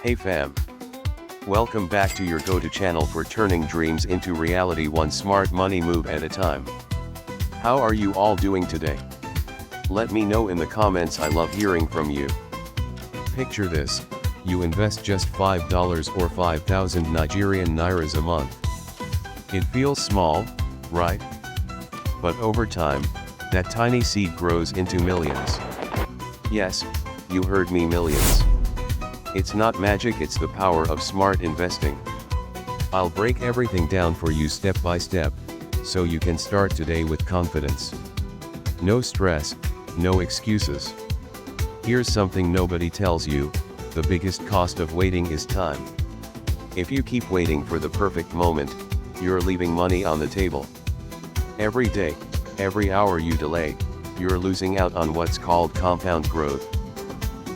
Hey fam. Welcome back to your go-to channel for turning dreams into reality one smart money move at a time. How are you all doing today? Let me know in the comments, I love hearing from you. Picture this, you invest just $5 or 5,000 Nigerian Nairas a month. It feels small, right? But over time, that tiny seed grows into millions. Yes, you heard me, millions. It's not magic, it's the power of smart investing. I'll break everything down for you step by step, so you can start today with confidence. No stress, no excuses. Here's something nobody tells you, the biggest cost of waiting is time. If you keep waiting for the perfect moment, you're leaving money on the table. Every day, every hour you delay, you're losing out on what's called compound growth.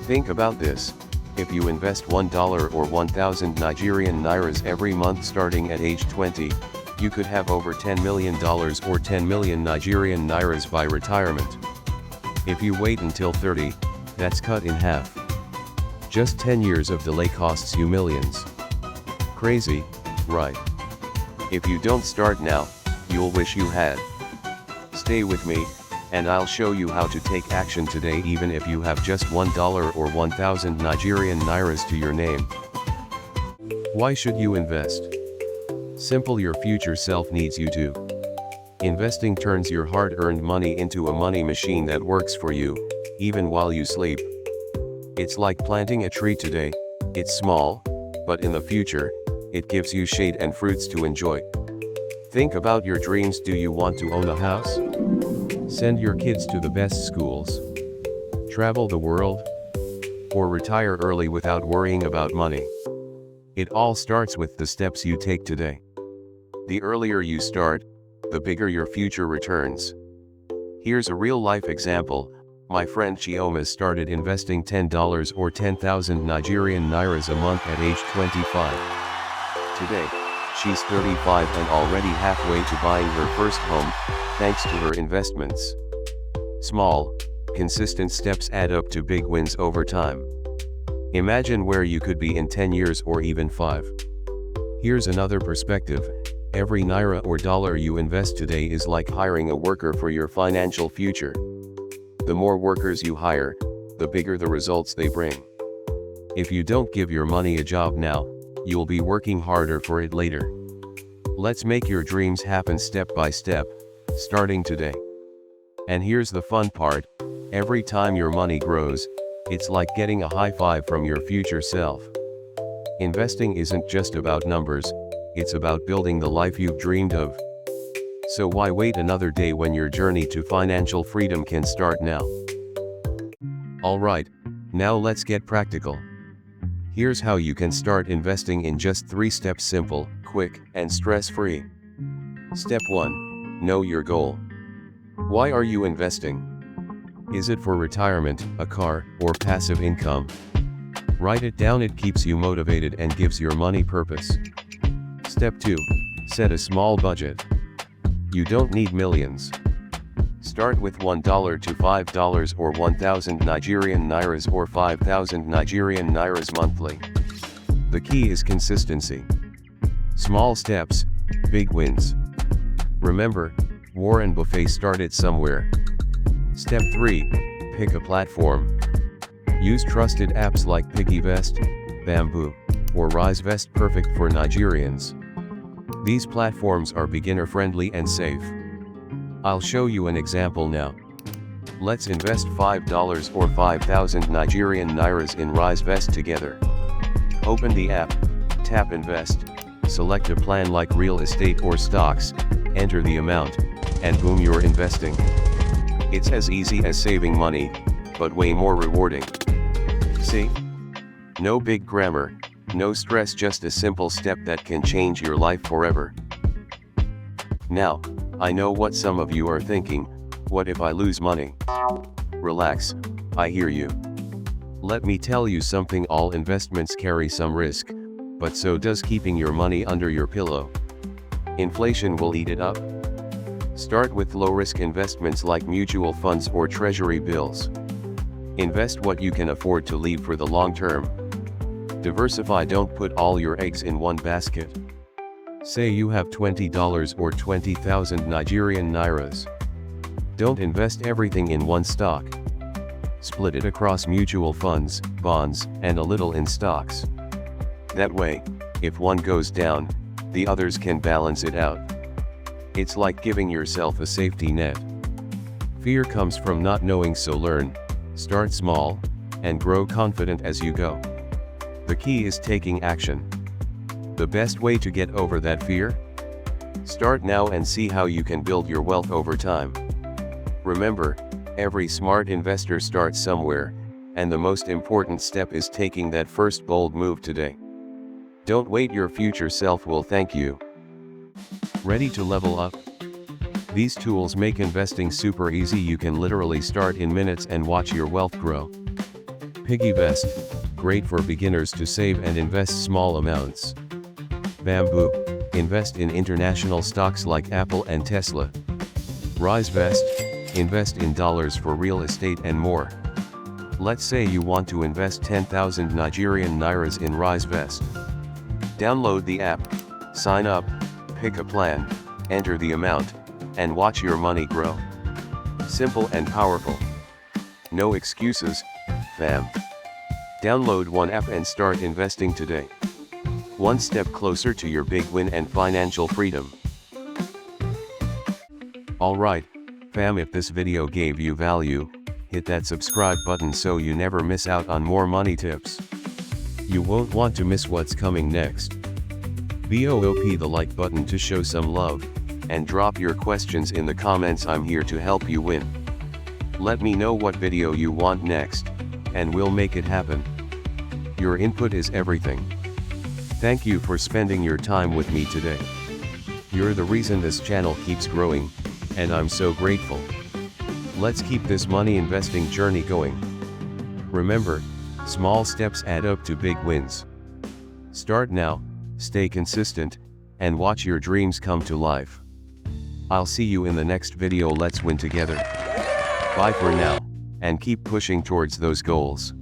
Think about this. If you invest $1 or 1,000 Nigerian Nairas every month starting at age 20, you could have over $10 million or 10 million Nigerian Nairas by retirement. If you wait until 30, that's cut in half. Just 10 years of delay costs you millions. Crazy, right? If you don't start now, you'll wish you had. Stay with me, and I'll show you how to take action today even if you have just $1 or 1,000 Nigerian Nairas to your name. Why should you invest? Simple, your future self needs you to. Investing turns your hard-earned money into a money machine that works for you, even while you sleep. It's like planting a tree today, it's small, but in the future, it gives you shade and fruits to enjoy. Think about your dreams. Do you want to own a house? Send your kids to the best schools? Travel the world? Or retire early without worrying about money? It all starts with the steps you take today. The earlier you start, the bigger your future returns. Here's a real-life example. My friend Chioma started investing $10 or 10,000 Nigerian Nairas a month at age 25. Today, she's 35 and already halfway to buying her first home, thanks to her investments. Small, consistent steps add up to big wins over time. Imagine where you could be in 10 years or even 5. Here's another perspective. Every Naira or dollar you invest today is like hiring a worker for your financial future. The more workers you hire, the bigger the results they bring. If you don't give your money a job now, you'll be working harder for it later. Let's make your dreams happen step by step, starting today. And here's the fun part, every time your money grows, it's like getting a high five from your future self. Investing isn't just about numbers, it's about building the life you've dreamed of. So why wait another day when your journey to financial freedom can start now? Alright, now let's get practical. Here's how you can start investing in just 3 steps, simple, quick, and stress-free. Step 1. Know your goal. Why are you investing? Is it for retirement, a car, or passive income? Write it down, it keeps you motivated and gives your money purpose. Step 2. Set a small budget. You don't need millions. Start with $1 to $5 or 1,000 Nigerian Nairas or 5,000 Nigerian Nairas monthly. The key is consistency. Small steps, big wins. Remember, Warren Buffett started somewhere. Step 3. Pick a platform. Use trusted apps like PiggyVest, Bamboo, or Risevest, perfect for Nigerians. These platforms are beginner-friendly and safe. I'll show you an example now. Let's invest $5 or 5,000 Nigerian Nairas in Risevest together. Open the app, tap Invest, select a plan like real estate or stocks, enter the amount, and boom, you're investing. It's as easy as saving money, but way more rewarding. See? No big grammar, no stress, just a simple step that can change your life forever. Now, I know what some of you are thinking, what if I lose money? Relax, I hear you. Let me tell you something, all investments carry some risk, but so does keeping your money under your pillow. Inflation will eat it up. Start with low-risk investments like mutual funds or treasury bills. Invest what you can afford to leave for the long term. Diversify. Don't put all your eggs in one basket. Say you have $20 or 20,000 Nigerian nairas. Don't invest everything in one stock. Split it across mutual funds, bonds, and a little in stocks. That way, if one goes down, the others can balance it out. It's like giving yourself a safety net. Fear comes from not knowing, so learn, start small, and grow confident as you go. The key is taking action. The best way to get over that fear? Start now and see how you can build your wealth over time. Remember, every smart investor starts somewhere, and the most important step is taking that first bold move today. Don't wait, your future self will thank you. Ready to level up? These tools make investing super easy. You can literally start in minutes and watch your wealth grow. PiggyVest, great for beginners to save and invest small amounts. Bamboo, invest in international stocks like Apple and Tesla. Risevest, invest in dollars for real estate and more. Let's say you want to invest 10,000 Nigerian nairas in Risevest. Download the app, sign up, pick a plan, enter the amount, and watch your money grow. Simple and powerful. No excuses, fam. Download one app and start investing today. One step closer to your big win and financial freedom. Alright, fam, if this video gave you value, hit that subscribe button so you never miss out on more money tips. You won't want to miss what's coming next. BOOP the like button to show some love, and drop your questions in the comments. I'm here to help you win. Let me know what video you want next, and we'll make it happen. Your input is everything. Thank you for spending your time with me today. You're the reason this channel keeps growing, and I'm so grateful. Let's keep this money investing journey going. Remember, small steps add up to big wins. Start now, stay consistent, and watch your dreams come to life. I'll see you in the next video. Let's win together. Bye for now, and keep pushing towards those goals.